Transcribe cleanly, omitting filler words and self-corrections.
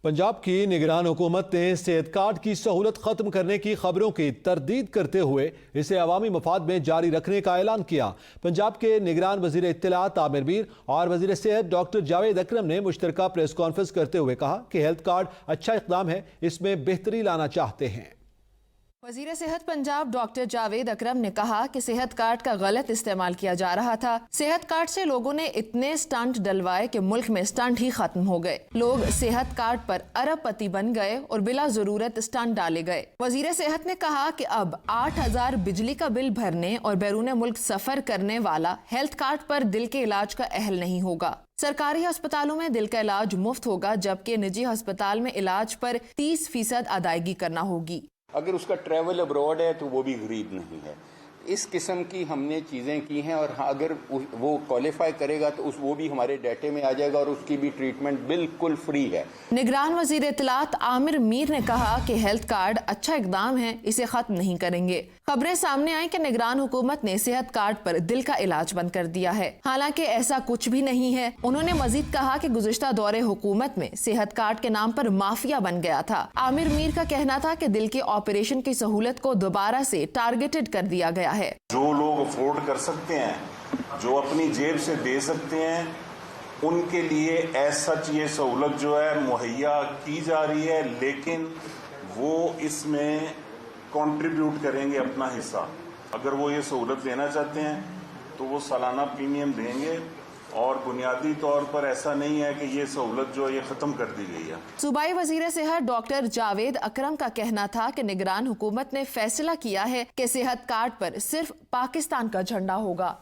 पंजाब की निगरान हुकूमत ने सेहत कार्ड की सहूलत खत्म करने की खबरों की तरदीद करते हुए इसे अवामी मफाद में जारी रखने का ऐलान किया। पंजाब के निगरान वजीर इत्तलात आमिर मीर और वजीर सेहत डॉक्टर जावेद अकरम ने मुश्तरका प्रेस कॉन्फ्रेंस करते हुए कहा कि हेल्थ कार्ड अच्छा इक़दाम है, इसमें बेहतरी लाना चाहते हैं। वजीर सेहत पंजाब डॉक्टर जावेद अकरम ने कहा कि सेहत कार्ड का गलत इस्तेमाल किया जा रहा था। सेहत कार्ड से लोगों ने इतने स्टंट डलवाए कि मुल्क में स्टंट ही खत्म हो गए। लोग सेहत कार्ड पर अरबपति बन गए और बिला जरूरत स्टंट डाले गए। वजीर सेहत ने कहा कि अब 8,000 बिजली का बिल भरने और बैरून मुल्क सफर करने वाला हेल्थ कार्ड पर दिल के इलाज का अहल नहीं होगा। सरकारी अस्पतालों में दिल का इलाज मुफ्त होगा, जबकि निजी अस्पताल में इलाज पर 30% अदायगी करना होगी। अगर उसका ट्रैवल अब्रॉड है तो वो भी गरीब नहीं है। इस किस्म की हमने चीज़ें की हैं और अगर वो क्वालिफाई करेगा तो वो भी हमारे डाटे में आ जाएगा और उसकी भी ट्रीटमेंट बिल्कुल फ्री है। निगरान वजीर इत्तलात आमिर मीर ने कहा कि हेल्थ कार्ड अच्छा इकदाम है, इसे खत्म नहीं करेंगे। खबरें सामने आई कि निगरान हुकूमत ने सेहत कार्ड पर दिल का इलाज बंद कर दिया है, हालांकि ऐसा कुछ भी नहीं है। उन्होंने मजीद कहा कि गुज़िश्ता दौरे हुकूमत में सेहत कार्ड के नाम पर माफिया बन गया था। आमिर मीर का कहना था कि दिल के ऑपरेशन की सहूलत को दोबारा से टारगेटेड कर दिया गया है। जो लोग अफोर्ड कर सकते हैं, जो अपनी जेब से दे सकते हैं, उनके लिए ऐसा ये सहूलत जो है मुहैया की जा रही है, लेकिन वो इसमें कंट्रीब्यूट करेंगे अपना हिस्सा। अगर वो ये सहूलत लेना चाहते हैं तो वो सालाना प्रीमियम देंगे और बुनियादी तौर पर ऐसा नहीं है कि ये सहूलत जो ये खत्म कर दी गई है। सूबाई वजीर सेहत डॉक्टर जावेद अकरम का कहना था कि निगरान हुकूमत ने फैसला किया है कि सेहत कार्ड पर सिर्फ पाकिस्तान का झंडा होगा।